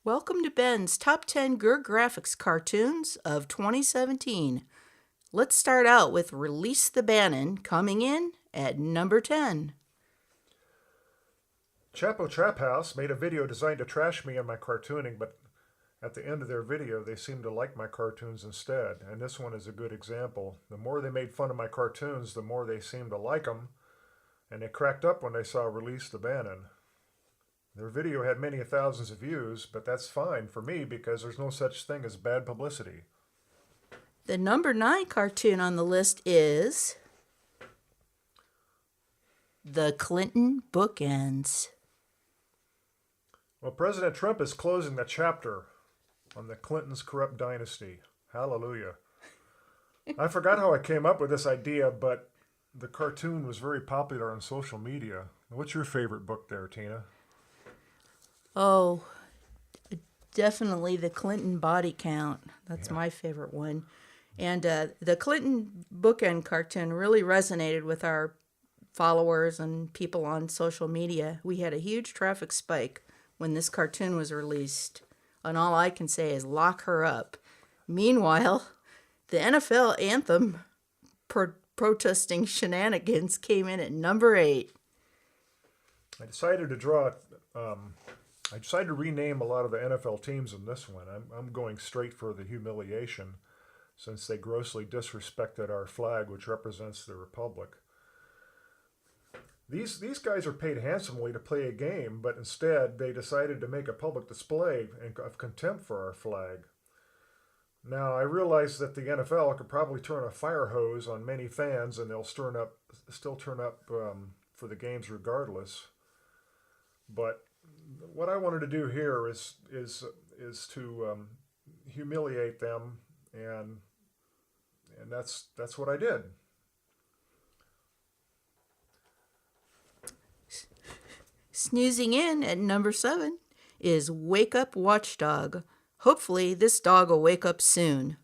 Welcome to Ben's Top 10 GrrrGraphics Cartoons of 2017. Let's start out with Release the Bannon, coming in at number 10. Chapo Trap House made a video designed to trash me and my cartooning, but at the end of their video, they seemed to like my cartoons instead, and this one is a good example. The more they made fun of my cartoons, the more they seemed to like them, and they cracked up when they saw Release the Bannon. Their video had many thousands of views, but that's fine for me because there's no such thing as bad publicity. The number 9 cartoon on the list is The Clinton Bookends. Well, President Trump is closing the chapter on the Clintons' corrupt dynasty. Hallelujah. I forgot how I came up with this idea, but the cartoon was very popular on social media. What's your favorite book there, Tina? Oh, definitely the Clinton body count. That's my favorite one. And the Clinton bookend cartoon really resonated with our followers and people on social media. We had a huge traffic spike when this cartoon was released. And all I can say is lock her up. Meanwhile, the NFL anthem protesting shenanigans came in at number 8. I decided to rename a lot of the NFL teams in this one. I'm going straight for the humiliation since they grossly disrespected our flag, which represents the republic. These guys are paid handsomely to play a game, but instead they decided to make a public display of contempt for our flag. Now, I realize that the NFL could probably turn a fire hose on many fans and they'll still turn up for the games regardless. But what I wanted to do here is to humiliate them, and that's what I did. Snoozing in at number 7 is Wake Up Watchdog. Hopefully this dog will wake up soon.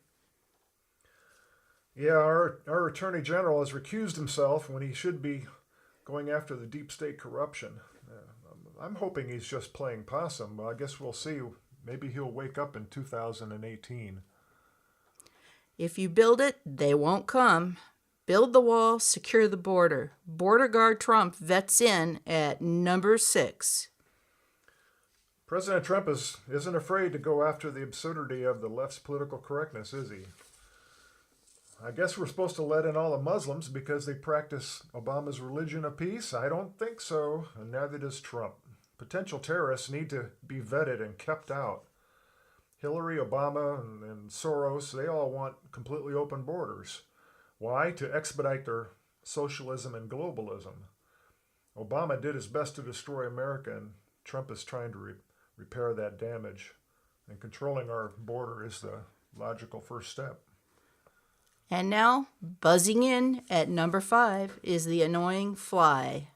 Yeah, our Attorney General has recused himself when he should be going after the deep state corruption. I'm hoping he's just playing possum. I guess we'll see. Maybe he'll wake up in 2018. If you build it, they won't come. Build the wall, secure the border. Border Guard Trump vets in at number 6. President Trump isn't afraid to go after the absurdity of the left's political correctness, is he? I guess we're supposed to let in all the Muslims because they practice Obama's religion of peace? I don't think so, and neither does Trump. Potential terrorists need to be vetted and kept out. Hillary, Obama, and Soros, they all want completely open borders. Why? To expedite their socialism and globalism. Obama did his best to destroy America, and Trump is trying to repair that damage. And controlling our border is the logical first step. And now, buzzing in at number 5 is The Annoying Fly.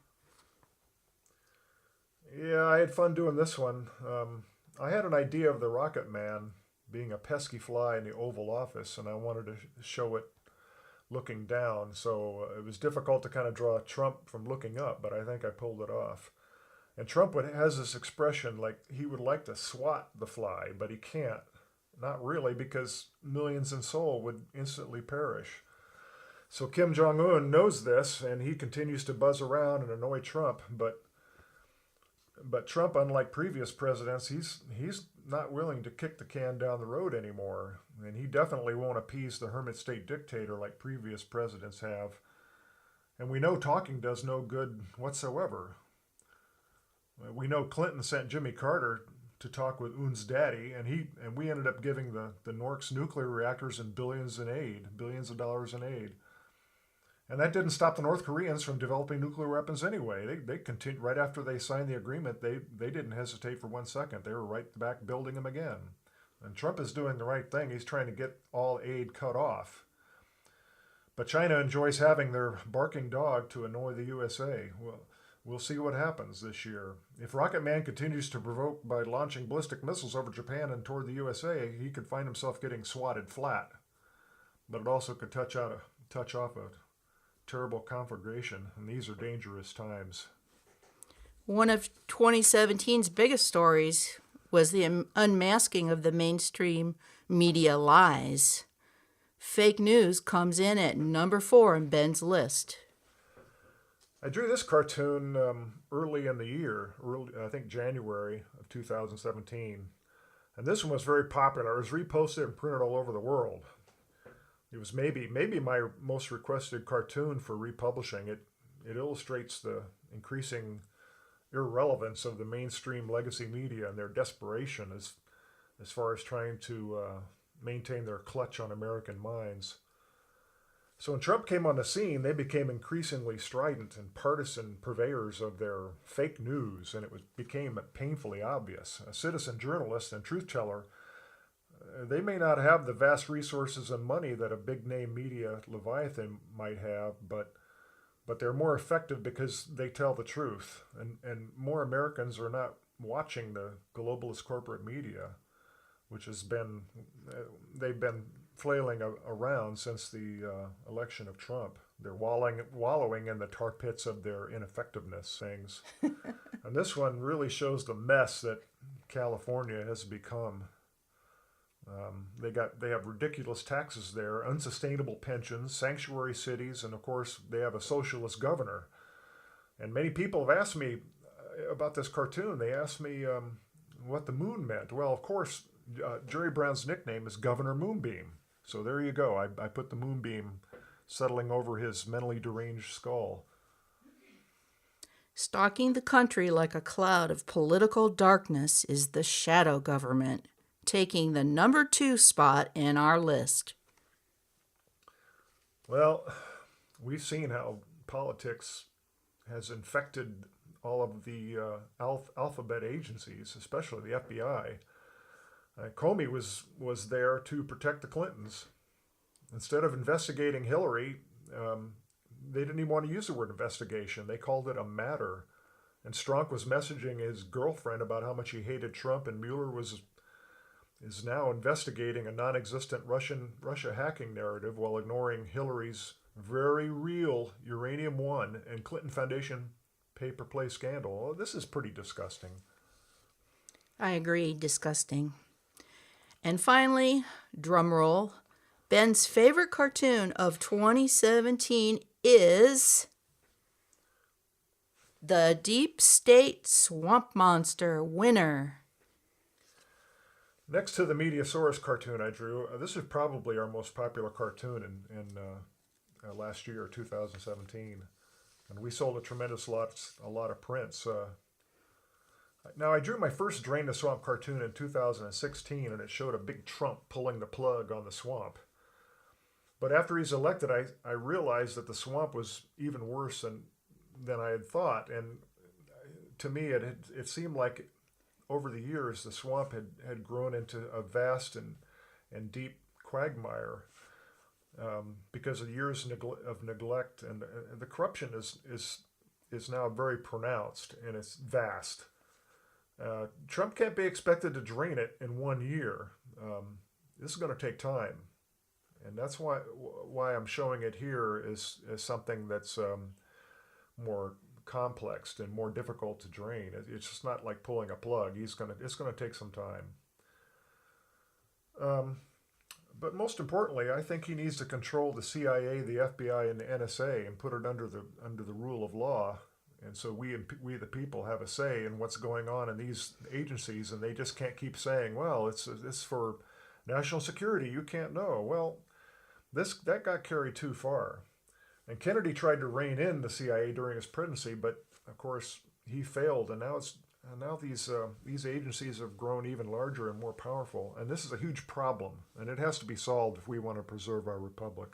Yeah, I had fun doing this one. I had an idea of the Rocket Man being a pesky fly in the Oval Office, and I wanted to show it looking down. So it was difficult to kind of draw Trump from looking up, but I think I pulled it off. And Trump has this expression like he would like to swat the fly, but he can't. Not really, because millions in Seoul would instantly perish. So Kim Jong-un knows this, and he continues to buzz around and annoy Trump, but Trump, unlike previous presidents, he's not willing to kick the can down the road anymore. And he definitely won't appease the hermit state dictator like previous presidents have. And we know talking does no good whatsoever. We know Clinton sent Jimmy Carter to talk with Un's daddy, and we ended up giving the Norks nuclear reactors and billions of dollars in aid. And that didn't stop the North Koreans from developing nuclear weapons anyway. They continued right after they signed the agreement. They didn't hesitate for 1 second. They were right back building them again. And Trump is doing the right thing. He's trying to get all aid cut off. But China enjoys having their barking dog to annoy the USA. Well, we'll see what happens this year. If Rocket Man continues to provoke by launching ballistic missiles over Japan and toward the USA, he could find himself getting swatted flat. But it also could touch off a terrible conflagration, and these are dangerous times. One of 2017's biggest stories was the unmasking of the mainstream media lies. Fake news comes in at number 4 in Ben's list. I drew this cartoon early in the year, I think January of 2017. And this one was very popular. It was reposted and printed all over the world. It was maybe my most requested cartoon for republishing. It illustrates the increasing irrelevance of the mainstream legacy media and their desperation as far as trying to maintain their clutch on American minds. So when Trump came on the scene, they became increasingly strident and partisan purveyors of their fake news, and became painfully obvious. A citizen journalist and truth teller, they may not have the vast resources and money that a big-name media leviathan might have, but they're more effective because they tell the truth. And more Americans are not watching the globalist corporate media, which they've been flailing around since the election of Trump. They're wallowing in the tar pits of their ineffectiveness things. And this one really shows the mess that California has become. They have ridiculous taxes there, unsustainable pensions, sanctuary cities, and of course they have a socialist governor. And many people have asked me about this cartoon. They asked me what the moon meant. Well, of course, Jerry Brown's nickname is Governor Moonbeam. So there you go. I put the moonbeam settling over his mentally deranged skull. Stalking the country like a cloud of political darkness is the shadow government, taking the number 2 spot in our list. Well, we've seen how politics has infected all of the alphabet agencies, especially the FBI. Comey was there to protect the Clintons. Instead of investigating Hillary, they didn't even want to use the word investigation. They called it a matter. And Strunk was messaging his girlfriend about how much he hated Trump, and Mueller is now investigating a non-existent Russia hacking narrative while ignoring Hillary's very real Uranium One and Clinton Foundation pay-per-play scandal. Oh, this is pretty disgusting. I agree, disgusting. And finally, drum roll, Ben's favorite cartoon of 2017 is The Deep State Swamp Monster Winner. Next to the Mediasaurus cartoon I drew, this is probably our most popular cartoon in last year, 2017. And we sold a lot of prints. Now, I drew my first Drain the Swamp cartoon in 2016, and it showed a big Trump pulling the plug on the swamp. But after he's elected, I realized that the swamp was even worse than I had thought. And to me, it seemed like over the years, the swamp had grown into a vast and deep quagmire because of years of neglect. And the corruption is now very pronounced, and it's vast. Trump can't be expected to drain it in 1 year. This is going to take time, and that's why I'm showing it here as something that's more complex and more difficult to drain. It's just not like pulling a plug. It's going to take some time. But most importantly, I think he needs to control the CIA, the FBI, and the NSA and put it under the rule of law. And so we the people have a say in what's going on in these agencies, and they just can't keep saying, well, it's for national security, you can't know. Well, that got carried too far. And Kennedy tried to rein in the CIA during his presidency, but of course he failed, and now these agencies have grown even larger and more powerful, and this is a huge problem, and it has to be solved if we want to preserve our republic.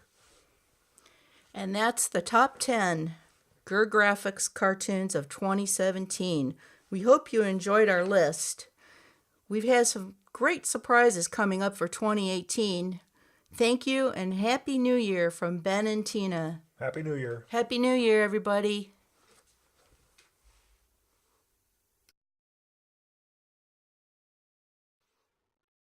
And that's the top 10 GrrrGraphics cartoons of 2017. We hope you enjoyed our list. We've had some great surprises coming up for 2018. Thank you and Happy New Year from Ben and Tina. Happy New Year. Happy New Year, everybody.